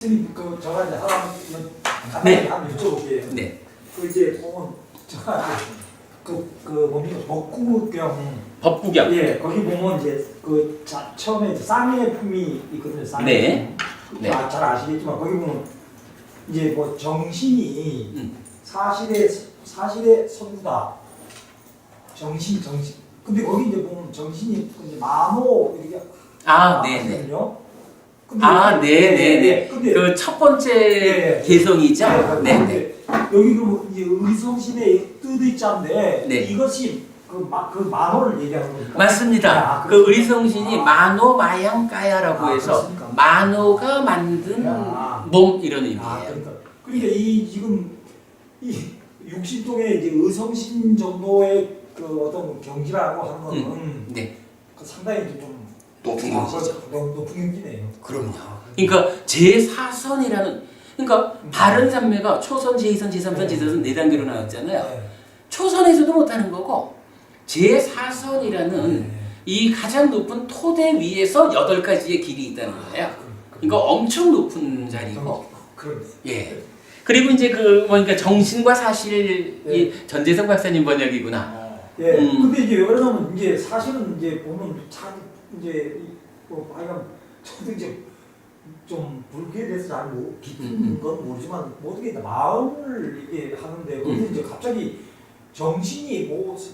선생님, 제가 이제 네. 한번 여쭤볼게요. 네. 이제 보면 제가 뭡니까 법구경. 법구경. 예, 거기 보면 이제 처음에 이제 쌍의 품이 있거든요. 쌍의 네. 품. 네. 잘 아시겠지만 거기 보면 이제 뭐 정신이 사실의 선구다. 정신. 근데 거기 이제 보면 정신이 이제 마모 이렇게 네네. 하거든요. 네네네. 근데 그 첫 번째 개성이죠? 네네. 여기 그 이제 의성신의 뜻의자인데 네. 이것이 그 만호를 얘기하는 겁니까? 맞습니다. 그 의성신이 만호 마양가야라고 해서 그렇습니까? 만호가 만든 몸 이런 의미예요. 그러니까 이 지금 이 육신통의 이제 의성신 정도의 그 어떤 경지라고 하는 거는 네. 상당히 이제 좀 높은 경지죠. 높은 경지네요. 그럼요. 그러니까 제4선이라는 그러니까 바른 산매가 초선, 제2선, 제3선, 제4선 네 단계로 나왔잖아요. 네. 초선에서도 못하는 거고 제4선이라는 이 가장 높은 토대 위에서 8가지의 길이 있다는 거예요. 그러니까 엄청 높은 자리고. 예. 그리고 이제 그러니까 정신과 사실이 전재성 박사님 번역이구나. 예. 근데 이제 왜냐면 이제 사실은 이제 보면 참 이제 하여간 저도 이제 좀 불교에 대해서 잘 깊은 건 모르지만 모든 게 마음을 이게 하는데 거기서 이제 갑자기 정신이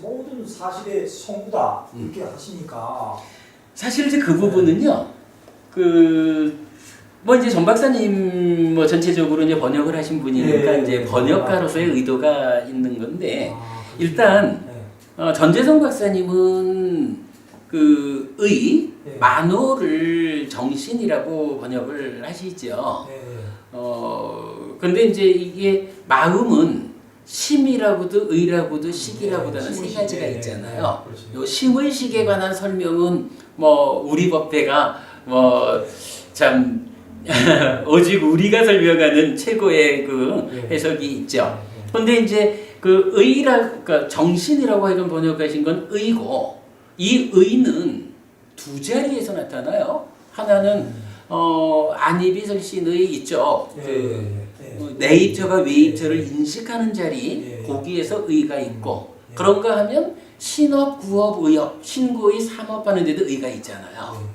모든 사실의 성부다 이렇게 하시니까 사실 이제 그 부분은요. 뭐 이제 전 박사님 뭐 전체적으로 이제 번역을 하신 분이니까 이제 번역가로서의 의도가 있는 건데 일단 전재성 박사님은 만호를 정신이라고 번역을 하시죠. 근데 이제 이게 마음은 심이라고도 의라고도 식이라고도 하는 세 가지가 있잖아요. 요 심의식에 관한 설명은 뭐 우리 법회가 뭐 참 오직 우리가 설명하는 최고의 그 해석이 있죠. 근데 이제 그러니까 정신이라고 하여간 번역하신 건 의고 이 의는 두 자리에서 나타나요. 하나는 안이비설신의 있죠. 내입처가 외입처를 인식하는 자리 거기에서 의가 있고 그런가 하면 신업, 구업, 의업, 신고의 삼업하는 데도 의가 있잖아요.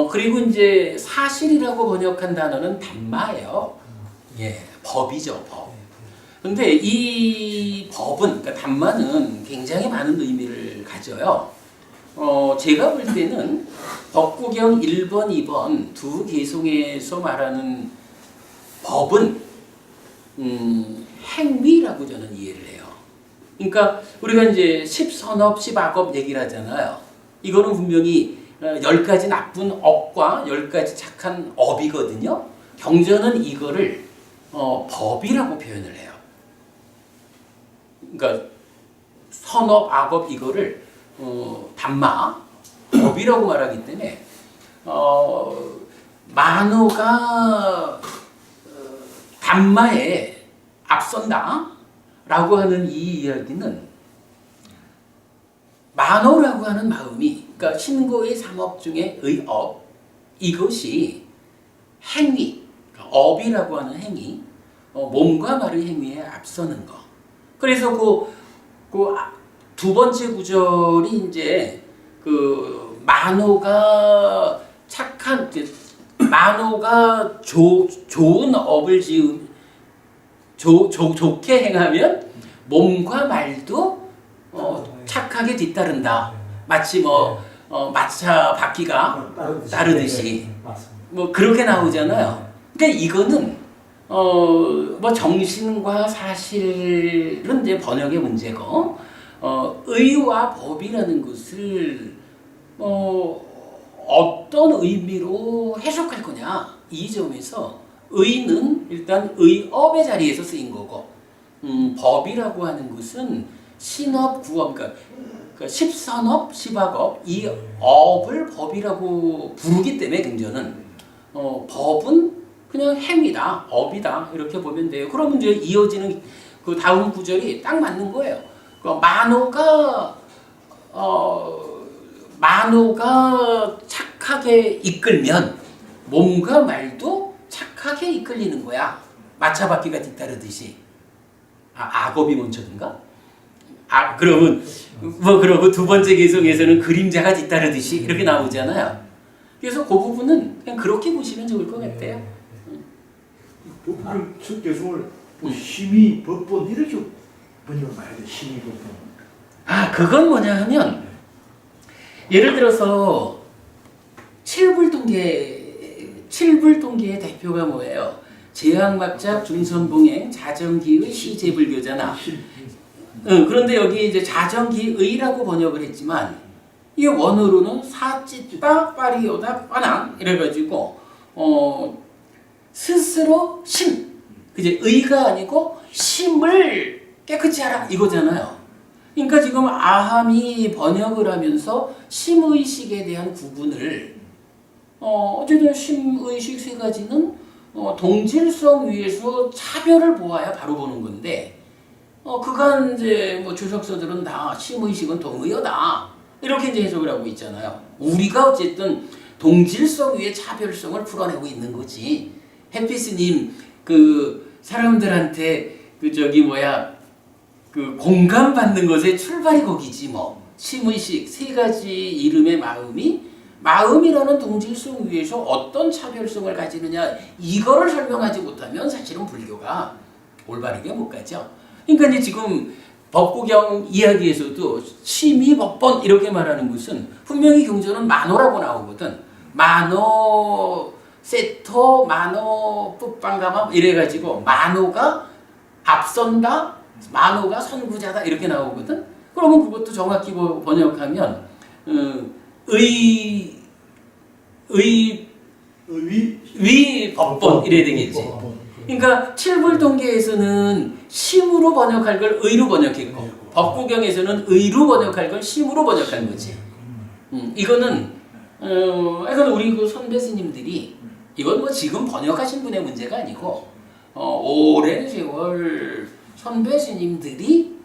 그리고 이제 사실이라고 번역한 단어는 담마예요. 예, 법이죠, 법. 근데 이 법은, 그러니까 담마는 굉장히 많은 의미를 가져요. 제가 볼 때는 법구경 1번, 2번 두 개송에서 말하는 법은 행위라고 저는 이해를 해요. 그러니까 우리가 이제 10선업, 10악업 얘기를 하잖아요. 이거는 분명히 10가지 나쁜 업과 10가지 착한 업이거든요. 경전은 이거를 법이라고 표현을 해요. 그러니까 선업, 악업 이거를 담마, 법이라고 말하기 때문에 만호가 담마에 앞선다라고 하는 이 이야기는 만호라고 하는 마음이 그러니까 신고의 삼업 중에 의업 이것이 행위, 그러니까 업이라고 하는 행위, 몸과 말의 행위에 앞서는 거. 그래서 두 번째 구절이 이제 만호가 착한 만호가 좋은 업을 좋게 행하면 몸과 말도 착하게 뒤따른다. 마치 마차 바퀴가 따르듯이 뭐 그렇게 나오잖아요. 그러니까 이거는 뭐 정신과 사실은 이제 번역의 문제고 의와 법이라는 것을 어떤 의미로 해석할 거냐 이 점에서 의는 일단 의업의 자리에서 쓰인 거고 법이라고 하는 것은 신업, 구업, 그러니까 10선업, 10악업 이 업을 법이라고 부르기 때문에 경전은 법은 그냥 행위다, 업이다 이렇게 보면 돼요. 그러면 이제 이어지는 그 다음 구절이 딱 맞는 거예요. 만호가 착하게 이끌면 몸과 말도 착하게 착하게 이끌리는 거야. 마차바퀴가 뒤따르듯이. 악업이 먼저든가? 그러면 그러고 두 번째 개성에서는 그림자가 뒤따르듯이 이렇게 나오잖아요. 그래서 그 부분은 그냥 그렇게 보시면 좋을 것 같아요. 법을 첫 개성을 심의 법본 이렇게 번역을 봐야 돼. 심의 법본. 그건 뭐냐 하면 예를 들어서 칠불동계의 대표가 뭐예요? 제왕막작 중선봉행 자정기의 시제불교잖아. 그런데 여기 이제 자정기의라고 번역을 했지만 이 원어로는 사찌빠 빠리오다 빠낭 이래가지고 스스로 심, 그제 의가 아니고 심을 깨끗이 하라 이거잖아요. 그러니까 지금 아함이 번역을 하면서 심의식에 대한 구분을 어쨌든 심의식 세 가지는 동질성 위에서 차별을 보아야 바로 보는 건데 그간 이제 뭐 주석서들은 다 심의식은 동의어다 이렇게 이제 해석을 하고 있잖아요. 우리가 어쨌든 동질성 위에 차별성을 풀어내고 있는 거지. 해피스님 그 사람들한테 그 공감받는 것의 출발이 거기지 뭐. 심의식 세 가지 이름의 마음이라는 동질성 위에서 어떤 차별성을 가지느냐 이거를 설명하지 못하면 사실은 불교가 올바르게 못 가죠. 그러니까 이제 지금 법구경 이야기에서도 심의법본 이렇게 말하는 것은 분명히 경전은 만호라고 나오거든. 만호 세토, 만호 뿌빵가마 이래가지고 만호가 앞선다, 만호가 선구자다 이렇게 나오거든. 그러면 그것도 정확히 번역하면 위 법본 이래야 되겠지. 그러니까 칠불동계에서는 심으로 번역할 걸 의로 번역했고 법구경에서는 의로 번역할 걸 심으로 번역한 거지. 이거는 우리 그 선배 스님들이 이건 뭐 지금 번역하신 분의 문제가 아니고 오랜 세월 선배 스님들이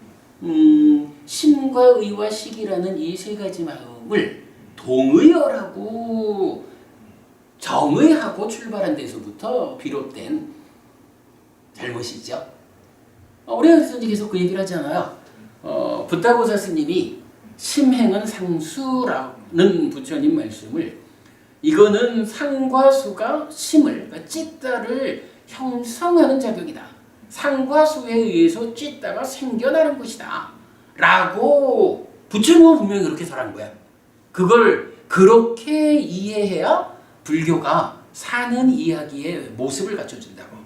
심과 의와 식이라는 이 세 가지 마음을 동의어라고 정의하고 출발한 데서부터 비롯된 잘못이죠. 우리가 그래서 계속 그 얘기를 하잖아요. 붓다고사 스님이 심행은 상수라는 부처님 말씀을 이거는 상과 수가 심을 그러니까 찌따를 형성하는 작용이다. 상과 수에 의해서 찌따가 생겨나는 것이다. 라고 부처님은 분명히 그렇게 설한 거야. 그걸 그렇게 이해해야 불교가 사는 이야기의 모습을 갖춰준다고.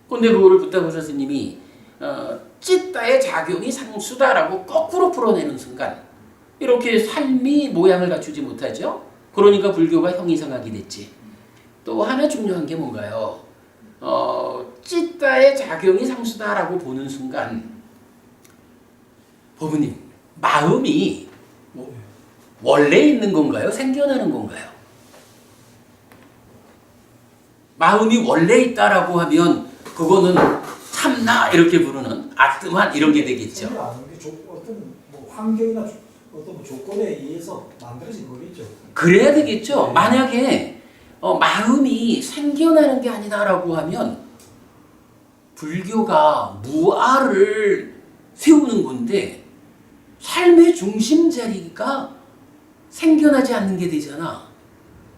근데 그거를 붓다고사 스님이 찌따의 작용이 상수다라고 거꾸로 풀어내는 순간 이렇게 삶이 모양을 갖추지 못하죠. 그러니까 불교가 형이상하게 됐지. 또 하나 중요한 게 뭔가요? 찌따의 작용이 상수다라고 보는 순간 법부님 마음이 원래 있는 건가요? 생겨나는 건가요? 마음이 원래 있다라고 하면 그거는 참나 이렇게 부르는 아뜨만 이런 게 되겠죠. 어떤 뭐 환경이나 어떤 조건에 의해서 만들어진 거겠죠. 그래야 되겠죠. 네. 만약에 마음이 생겨나는 게 아니다라고 하면 불교가 무아를 세우는 건데 삶의 중심 자리가 생겨나지 않는 게 되잖아.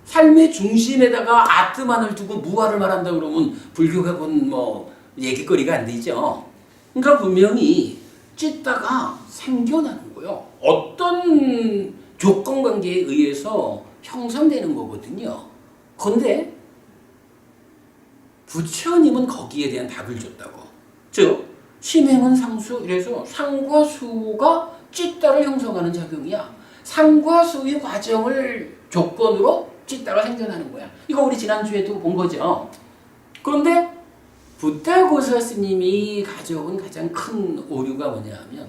삶의 중심에다가 아트만을 두고 무아를 말한다 그러면 불교가 곧 뭐 얘기거리가 안 되죠. 그러니까 분명히 찌따가 생겨나는 거예요. 어떤 조건관계에 의해서 형성되는 거거든요. 그런데 부처님은 거기에 대한 답을 줬다고. 즉 심행은 상수 이래서 상과 수가 찌따를 형성하는 작용이야. 상과 수의 과정을 조건으로 찌따가 생겨나는 거야. 이거 우리 지난주에도 본 거죠. 그런데 붓다고사 스님이 가져온 가장 큰 오류가 뭐냐 하면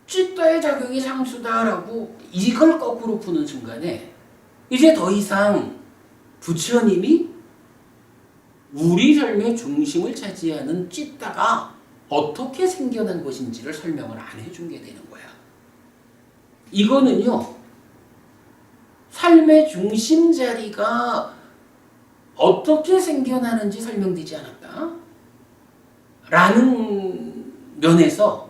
찌따의 작용이 상수다라고 이걸 거꾸로 푸는 순간에 이제 더 이상 부처님이 우리 삶의 중심을 차지하는 찌따가 어떻게 생겨난 것인지를 설명을 안 해준 게 되는 거야. 이거는요, 삶의 중심 자리가 어떻게 생겨나는지 설명되지 않았다. 라는 면에서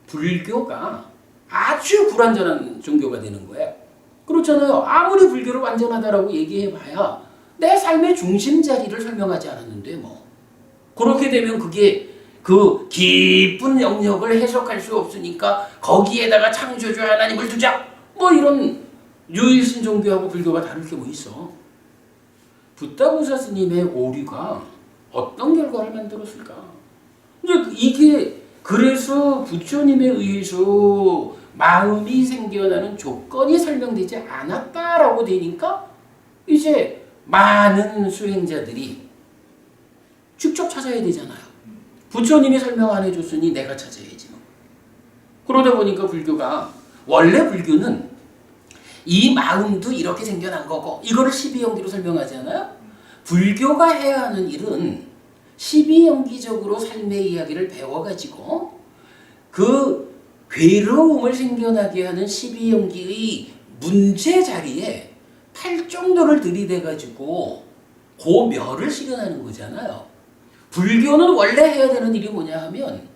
불교가 아주 불완전한 종교가 되는 거예요. 그렇잖아요. 아무리 불교를 완전하다라고 얘기해봐야 내 삶의 중심 자리를 설명하지 않았는데 뭐. 그렇게 되면 그게 그 깊은 영역을 해석할 수 없으니까 거기에다가 창조주 하나님을 두자. 뭐 이런 유일신 종교하고 불교가 다를 게 뭐 있어. 붓다부사 스님의 오류가 어떤 결과를 만들었을까? 이게 그래서 부처님에 의해서 마음이 생겨나는 조건이 설명되지 않았다라고 되니까 이제 많은 수행자들이 직접 찾아야 되잖아요. 부처님이 설명 안 해줬으니 내가 찾아야지 뭐. 그러다 보니까 불교가 원래 불교는 이 마음도 이렇게 생겨난 거고 이거를 12연기로 설명하잖아요. 불교가 해야 하는 일은 12연기적으로 삶의 이야기를 배워가지고 그 괴로움을 생겨나게 하는 12연기의 문제 자리에 팔정도를 들이대가지고 그 멸을 실현하는 거잖아요. 불교는 원래 해야 되는 일이 뭐냐 하면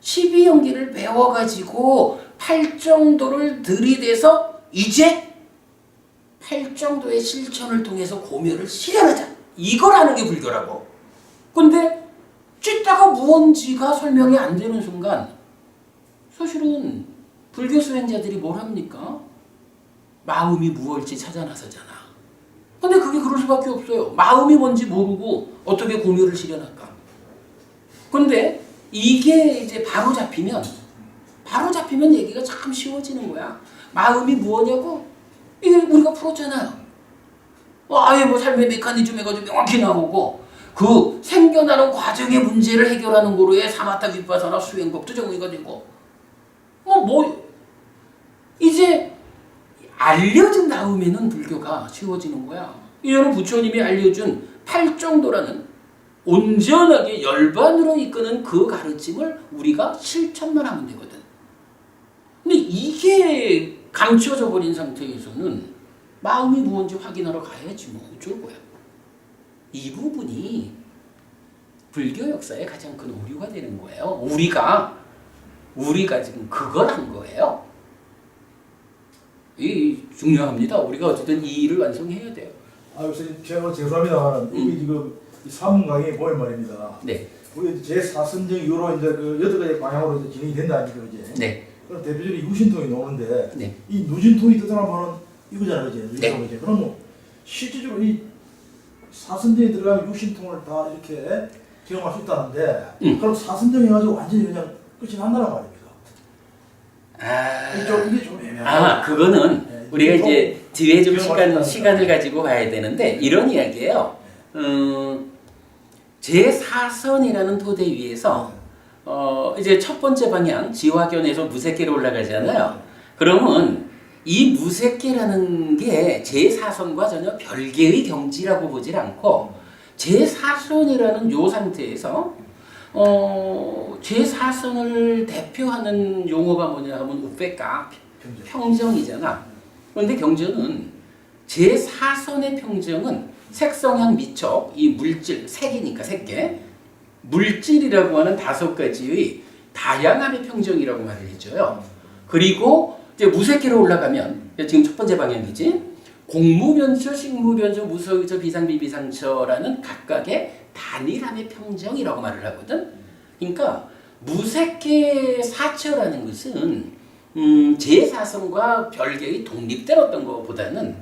12연기를 배워가지고 팔정도를 들이대서 이제 팔정도의 실천을 통해서 고멸을 실현하자. 이걸 하는 게 불교라고. 근데 찢다가 무언지가 설명이 안 되는 순간 사실은 불교 수행자들이 뭘 합니까? 마음이 무엇일지 찾아 나서잖아. 근데 그게 그럴 수밖에 없어요. 마음이 뭔지 모르고 어떻게 고멸을 실현할까? 근데 이게 이제 바로 잡히면 얘기가 참 쉬워지는 거야. 마음이 무엇냐고? 이게 우리가 풀었잖아요. 아예 뭐 삶의 메커니즘 해가지고 명확히 나오고 그 생겨나는 과정의 문제를 해결하는 거로의 사마타 윗바사나 수행법도 정의가 되고 이제 알려진 다음에는 불교가 쉬워지는 거야. 이거는 부처님이 알려준 팔정도라는 온전하게 열반으로 이끄는 그 가르침을 우리가 실천만 하면 되거든. 근데 이게 감춰져 버린 상태에서는 마음이 무엇인지 확인하러 가야지 뭐 어쩔 거야. 이 부분이 불교 역사의 가장 큰 오류가 되는 거예요. 우리가 지금 그걸 한 거예요. 이 중요합니다. 우리가 어쨌든 이 일을 완성해야 돼요. 선생님 제가 죄송합니다만 이게 지금 이 사문 강의 보면 말입니다. 네. 우리 제4선정 이후로 이제 그 8가지 방향으로 이제 진행이 된다 아니죠, 이제. 네. 그럼 대표적으로 유신통이 나오는데 네. 이 누진통이 뜻하는 이거잖아요, 이제. 네. 이제. 그럼 실질적으로 이 사선정에 들어가면 유신통을 다 이렇게 경험할 수 있다는데 그럼 사선정 해가지고 완전히 그냥 끝이 난다는 말입니다. 이게 좀 애매하다. 그거는 네, 우리가 이제 뒤에 좀 경험할 시간을 가지고 봐야 되는데 이런 이야기예요. 제4선이라는 토대 위에서 이제 첫 번째 방향 지화견에서 무색계로 올라가잖아요. 그러면 이 무색계라는 게 제4선과 전혀 별개의 경지라고 보질 않고 제4선이라는 요 상태에서 제4선을 대표하는 용어가 뭐냐 하면 우페까 평정이잖아. 그런데 경전은 제4선의 평정은 색성향 미척 이 물질 색이니까 색계 물질이라고 하는 5가지의 다양함의 평정이라고 말을 해줘요. 그리고 이제 무색계로 올라가면 지금 첫 번째 방향이지. 공무변처, 식무변처, 무서의처, 비상비비상처라는 각각의 단일함의 평정이라고 말을 하거든. 그러니까 무색계 사처라는 것은 제4선과 별개의 독립된 어떤 것보다는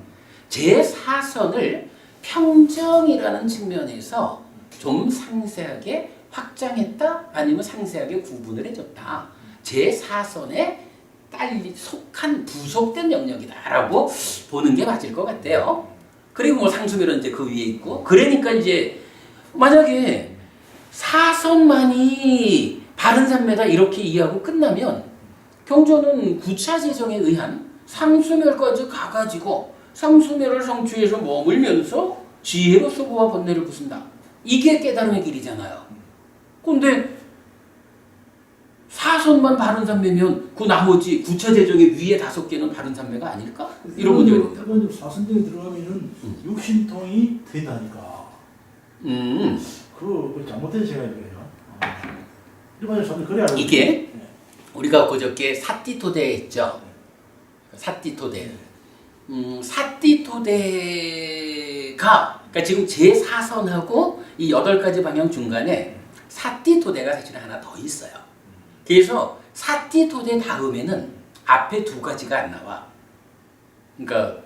제4선을 평정이라는 측면에서 좀 상세하게 확장했다 아니면 상세하게 구분을 해줬다. 제4선에 속한 부속된 영역이다라고 보는 게 맞을 것 같아요. 그리고 뭐 상수멸은 이제 그 위에 있고 그러니까 이제 만약에 사선만이 바른 삼매다 이렇게 이해하고 끝나면 경전은 구차 재정에 의한 상수멸까지 가가지고 상수멸을 성취해서 머물면서 지혜로 수고와 번뇌를 부순다. 이게 깨달음의 길이잖아요. 근데 사선만 바른 삼매면 그 나머지 구차재정의 위에 5개는 바른 삼매가 아닐까? 이런 문제가 된다. 일반적으로 사선정에 들어가면은 육신통이 더 있다니까. 그 잘못된 생각이에요. 일반적으로 사람들 그래 알고 이게 우리가 그저께 사띠토대 했죠. 사띠토대. 사띠토대가 그러니까 지금 제4선하고 이 8가지 방향 중간에 사띠토대가 사실 하나 더 있어요. 그래서 사띠토대 다음에는 앞에 2가지가 안 나와. 그러니까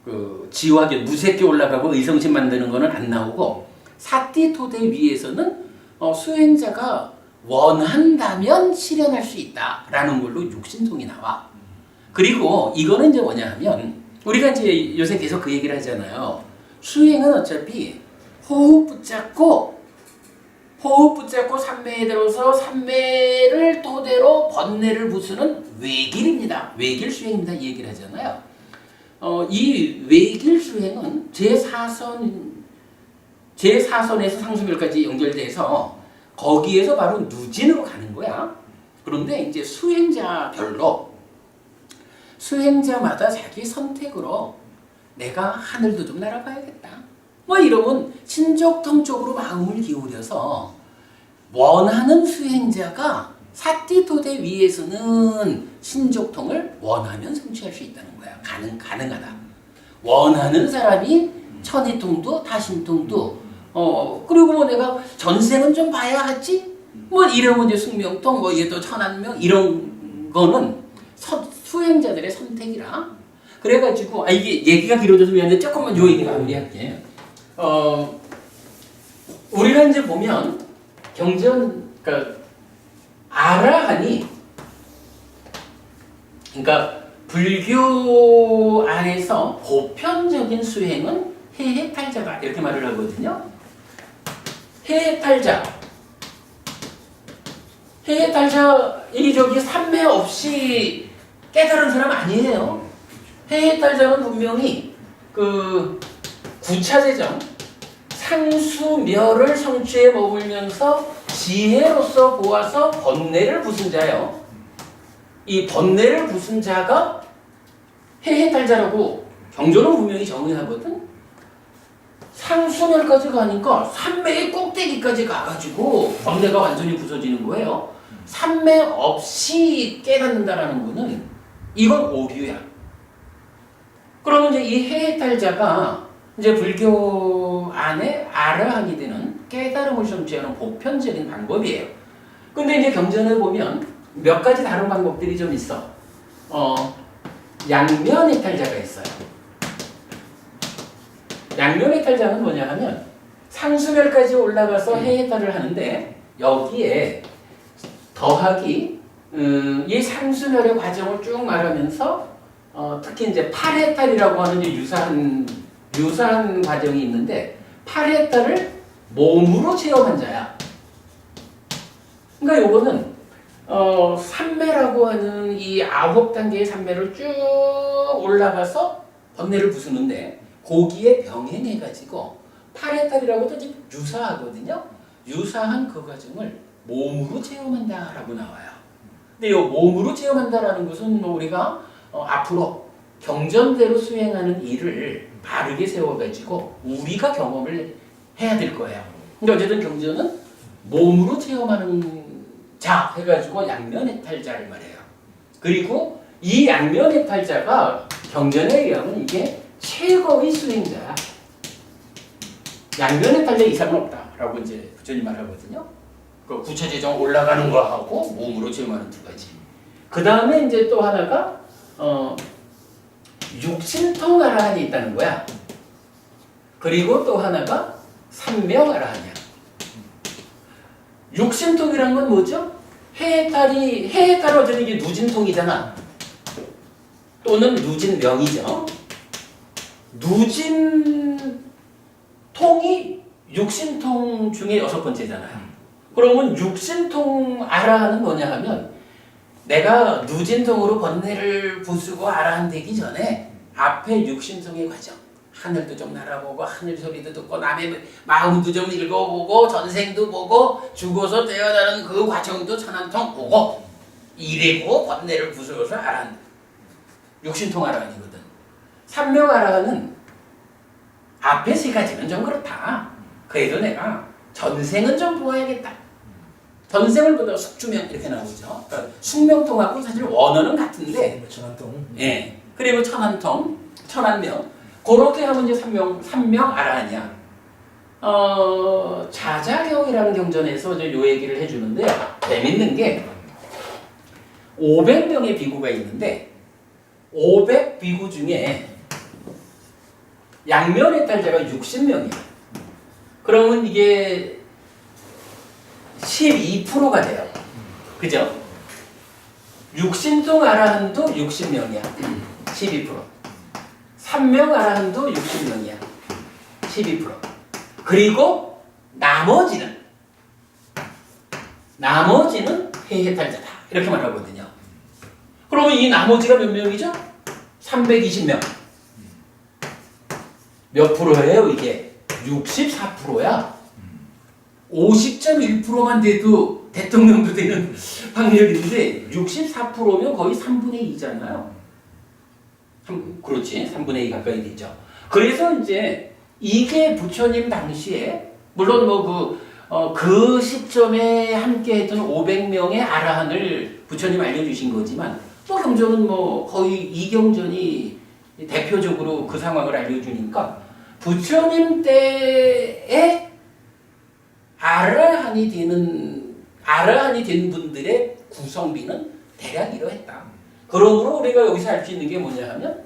그 지화계 무색계 올라가고 의성신 만드는 거는 안 나오고 사띠토대 위에서는 수행자가 원한다면 실현할 수 있다라는 걸로 육신통이 나와. 그리고 이거는 이제 뭐냐 하면 우리가 이제 요새 계속 그 얘기를 하잖아요. 수행은 어차피 호흡 붙잡고 삼매에 들어서 삼매를 토대로 번뇌를 부수는 외길입니다. 외길 수행입니다. 이 얘기를 하잖아요. 이 외길 수행은 제4선에서 상수멸까지 연결돼서 거기에서 바로 누진으로 가는 거야. 그런데 이제 수행자마다 자기 선택으로 내가 하늘도 좀 날아봐야겠다. 뭐 이러면 신족통 쪽으로 마음을 기울여서 원하는 수행자가 사띠토대 위에서는 신족통을 원하면 성취할 수 있다는 거야. 가능하다. 원하는 사람이 천이통도 다신통도 그리고 뭐 내가 전생은 좀 봐야 하지? 뭐 이러면 이제 숙명통 뭐 얘도 천안명 이런 거는 수행자들의 선택이라. 그래가지고 이게 얘기가 길어져서 미안한데 조금만 요 얘기 마무리할게. 우리가 이제 보면 경전 그러니까 아라한이 그러니까 불교 안에서 보편적인 수행은 해해탈자다 이렇게 말을 하거든요. 해해탈자 이 저기 삼매 없이 깨달은 사람 아니에요. 해해탈자는 분명히 그 구차재정 상수멸을 성취에 머물면서 지혜로서 보아서 번뇌를 부순 자요. 이 번뇌를 부순 자가 해해탈자라고 경전은 분명히 정의하거든. 상수멸까지 가니까 삼매의 꼭대기까지 가가지고 번뇌가 완전히 부서지는 거예요. 삼매 없이 깨닫는다라는 거는 이건 오류야. 그러면 이제 이 해해탈자가 이제 불교 안에 아라한이 되는 깨달음을 성취하는 보편적인 방법이에요. 근데 이제 경전을 보면 몇 가지 다른 방법들이 좀 있어. 양면해탈자가 있어요. 양면해탈자는 뭐냐 하면 상수멸까지 올라가서 해해탈을 하는데 여기에 더하기 이 상수멸의 과정을 쭉 말하면서 특히 이제 8해탈이라고 하는 이제 유사한 과정이 있는데 8해탈을 몸으로 체험한 자야. 그러니까 요거는 삼매라고 하는 이 9단계의 삼매를 쭉 올라가서 번뇌를 부수는데 거기에 병행해가지고 8해탈이라고도 좀 유사하거든요. 유사한 그 과정을 몸으로 체험한다라고 나와요. 근데 이 몸으로 체험한다라는 것은 우리가 앞으로 경전대로 수행하는 일을 바르게 세워가지고 우리가 경험을 해야 될 거예요. 근데 어쨌든 경전은 몸으로 체험하는 자 해가지고 양면해탈자를 말해요. 그리고 이 양면해탈자가 경전에 의하면 이게 최고의 수행자야. 양면해탈자 이상은 없다라고 이제 부처님 말하거든요. 그 구체재정 올라가는 거하고 몸으로 체험하는 2가지. 그 다음에 이제 또 하나가 육신통 아라한이 있다는 거야. 그리고 또 하나가 삼명 아라한이야. 육신통이란 건 뭐죠? 해해탈은 어쨌든 이게 누진통이잖아. 또는 누진명이죠. 누진통이 육신통 중에 6번째잖아요. 그러면 육신통 아라한은 뭐냐 하면 내가 누진통으로 번뇌를 부수고 아라한 되기 전에 앞에 육신통의 과정 하늘도 좀 날아보고 하늘 소리도 듣고 남의 마음도 좀 읽어보고 전생도 보고 죽어서 태어나는 그 과정도 천안통 보고 이래고 번뇌를 부수어서 아란. 육신통 아란이거든. 삼명 아란은 앞에 세 가지는 좀 그렇다. 그래도 내가 전생은 좀 보아야겠다. 전생을 보다가 숙주명 이렇게 나오죠. 그러니까 숙명통하고 사실 원어는 같은데, 천안통. 예. 그리고 천안통, 천안명. 그렇게 하면 이제 삼명 아란이야. 자자경이라는 경전에서 이제 요 얘기를 해주는데, 재밌는 게 500명의 비구가 있는데 500비구 중에 양면의 딸자가 60명이야. 그러면 이게 12%가 돼요. 그죠? 육신통 아라한도 60명이야. 12%. 삼명 아라한도 60명이야. 12%. 그리고 나머지는 해해탈자다. 이렇게 말하거든요. 그러면 이 나머지가 몇 명이죠? 320명. 몇 프로예요, 이게? 64%야. 50.1%만 돼도 대통령도 되는 확률인데 64%면 거의 3분의 2잖아요. 그렇지. 3분의 2 가까이 되죠. 그래서 이제 이게 부처님 당시에 물론 그 시점에 함께했던 500명의 아라한을 부처님 알려주신 거지만 또 경전은 거의 이경전이 대표적으로 그 상황을 알려주니까 부처님 때에 아라한이 된 분들의 구성비는 대략 이러했다. 그러므로 우리가 여기서 알 수 있는 게 뭐냐 하면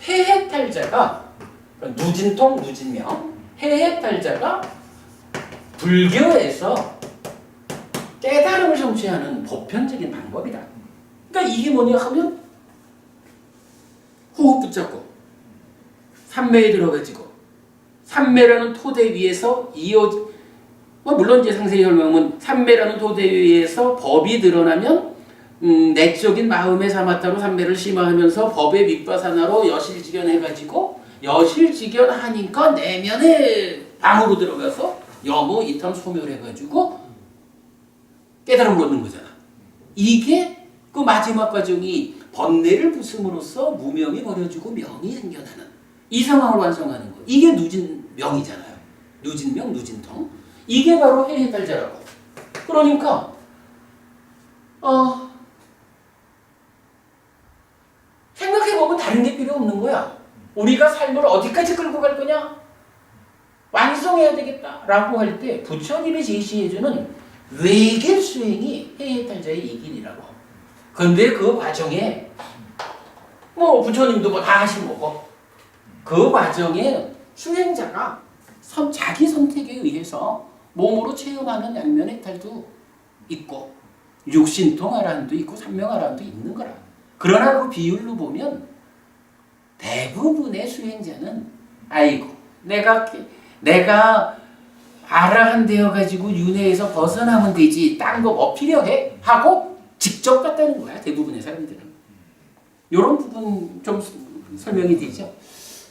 해해탈자가 누진통, 누진명 해해탈자가 불교에서 깨달음을 성취하는 보편적인 방법이다. 그러니까 이게 뭐냐 하면 호흡 붙잡고 삼매에 들어가지고 삼매라는 토대 위에서 물론 이제 상세히 설명하면 삼매라는 토대 위에서 법이 드러나면 내적인 마음의 사마타로 삼매를 심화하면서 법의 밑바사나로 여실직연해가지고 여실직연하니까 내면의 방으로 들어가서 여모 이탐 소멸해가지고 깨달음을 얻는 거잖아. 이게 그 마지막 과정이 번뇌를 부숨으로써 무명이 버려지고 명이 생겨나는 이 상황을 완성하는 거. 이게 누진명이잖아요. 누진명, 누진통. 이게 바로 해해탈자라고. 그러니까 생각해보면 다른 게 필요 없는 거야. 우리가 삶을 어디까지 끌고 갈 거냐? 완성해야 되겠다라고 할 때 부처님이 제시해주는 외길 수행이 해해탈자의 이 길이라고. 근데 그 과정에 부처님도 다 하신 거고 그 과정에 수행자가 자기 선택에 의해서 몸으로 체험하는 양면해탈도 있고 육신통 아라한도 있고 삼명 아라한도 있는 거라. 그러나 그 비율로 보면 대부분의 수행자는 아이고 내가 아라한 되어가지고 윤회에서 벗어나면 되지 딴 거 뭐 필요해? 하고 직접 갔다는 거야. 대부분의 사람들은. 이런 부분 좀 설명이 되죠.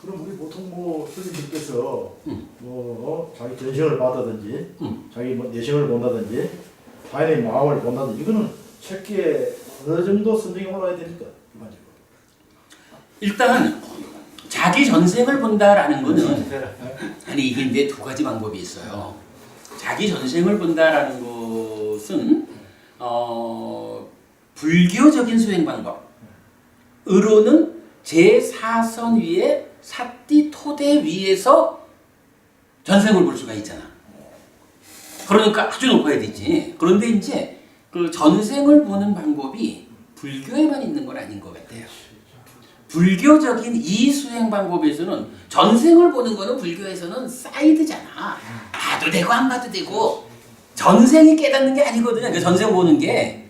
그럼 우리 보통 스님들께서 자기 전생을 받다든지 자기 내생을 본다든지 타인의 마음을 본다든지 이거는 책기에 어느 정도 선정이 올라야 됩니까? 일반적으로. 일단 자기 전생을 본다라는 거는 아니 이게 이제 두 가지 방법이 있어요. 자기 전생을 본다라는 것은 불교적인 수행 방법으로는 제4선 위에 사띠 토대 위에서 전생을 볼 수가 있잖아. 그러니까 아주 높아야 되지. 그런데 이제 그 전생을 보는 방법이 불교에만 있는 건 아닌 것 같아요. 불교적인 이 수행 방법에서는 전생을 보는 거는 불교에서는 사이드잖아. 봐도 되고 안 봐도 되고 전생이 깨닫는 게 아니거든요. 그 전생 보는 게.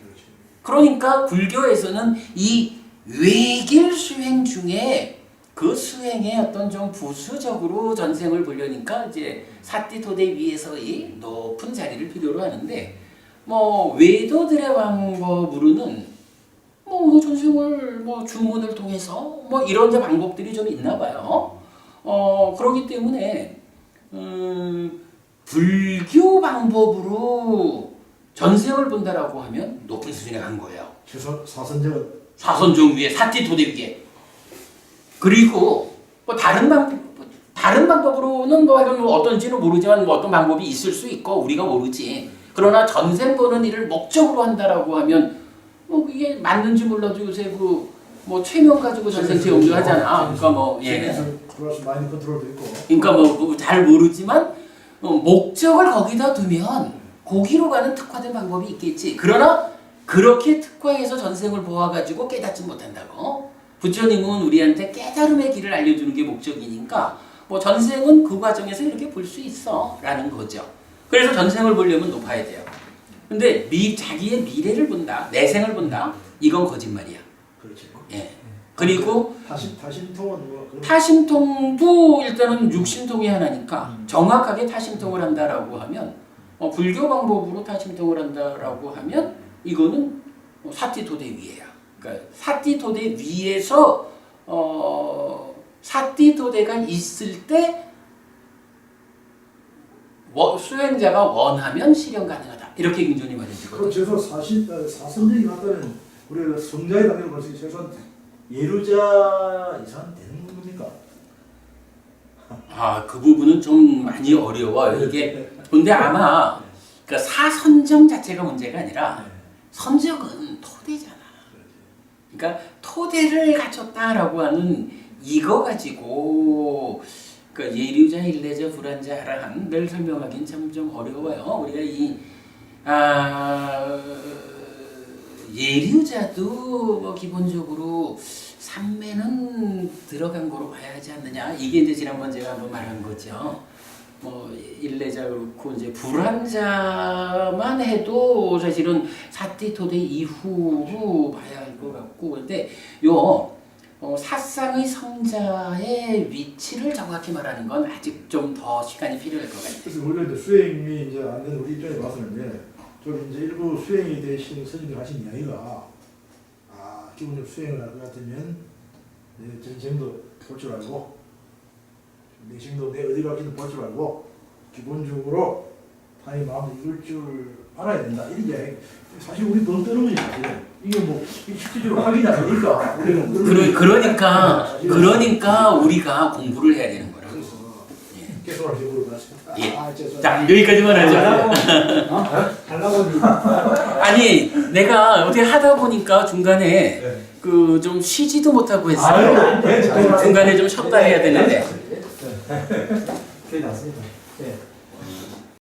그러니까 불교에서는 이 외길 수행 중에 그 수행의 어떤 좀 부수적으로 전생을 보려니까 이제 사띠토대 위에서의 높은 자리를 필요로 하는데 외도들의 방법으로는 전생을 주문을 통해서 이런 방법들이 좀 있나 봐요. 그렇기 때문에 불교 방법으로 전생을 본다라고 하면 높은 수준에 간 거예요. 최소 사선적은 사선종 위에 사티토대 위에. 그리고 뭐 다른 방법으로는 뭐 어떤지는 모르지만 뭐 어떤 방법이 있을 수 있고 우리가 모르지. 그러나 전생 보는 일을 목적으로 한다라고 하면 뭐 이게 맞는지 몰라도 요새 뭐 최면 가지고 전생 체험도 하잖아. 그러니까 뭐 플러스 마인드 컨트롤도 있고. 그러니까 뭐 잘 모르지만 목적을 거기다 두면 거기로 가는 특화된 방법이 있겠지. 그러나 그렇게 특화해서 전생을 보아가지고 깨닫지 못한다고. 부처님은 우리한테 깨달음의 길을 알려주는 게 목적이니까 뭐 전생은 그 과정에서 이렇게 볼 수 있어 라는 거죠. 그래서 전생을 보려면 높아야 돼요. 근데 자기의 미래를 본다, 내생을 본다, 이건 거짓말이야. 그렇지. 예. 그리고 타심통은 뭐 타심통도 일단은 육심통이 하나니까 정확하게 타심통을 한다라고 하면 불교 방법으로 타심통을 한다라고 하면 이거는 사티토대 위에야. 그러니까 사티토대 위에서 사티토대가 있을 때 수행자가 원하면 실현 가능하다. 이렇게 경전이 그럼 말해주거든. 최소 사선적이 같다는 우리가 성자의 단계로 볼 수 있는 최소한 예루자 이상 되는 겁니까? 그 부분은 좀 많이 어려워요. 이게 근데 아마 그러니까 사선정 자체가 문제가 아니라 선정은 토대잖아. 그러니까 토대를 갖췄다라고 하는 이거 가지고 그러니까 예류자, 일례자, 불안자, 아라한을 설명하기는 참 좀 어려워요. 우리가 예류자도 뭐 기본적으로 삼매는 들어간 거로 봐야 하지 않느냐. 이게 이제 지난번 제가 한번 말한 거죠. 뭐 일례자 그렇고 이제 불안자만 해도 사실은 사티토대 이후로 봐야 할 것 같고, 근데 사상의 성자의 위치를 정확히 말하는 건 아직 좀 더 시간이 필요할 것 같아요. 그래서 우리가 이제 수행이 이제 안 되는 우리 입장에 봐서는 좀 이제 일부 수행이 되신 스님들 하신 이야기가 기본적으로 수행을 할 것 같으면 내 전생도 볼 줄 알고 내생도 내 어디 갈지도 볼 줄 알고 기본적으로 타의 마음을 읽을 줄 알아야 된다. 이게 사실 우리 돈 뜨는 거지 사실. 이게 뭐 실질적으로 확인이 아니니까 우리는 그러니까 우리가 공부를 해야 되는 거라고. 계속 하시고 그러셨습니다. 예. 자, 여기까지만 하자. 아니 내가 어떻게 하다 보니까 중간에 좀 쉬지도 못하고 했어요. 중간에 좀 쉬었다 해야 되는데.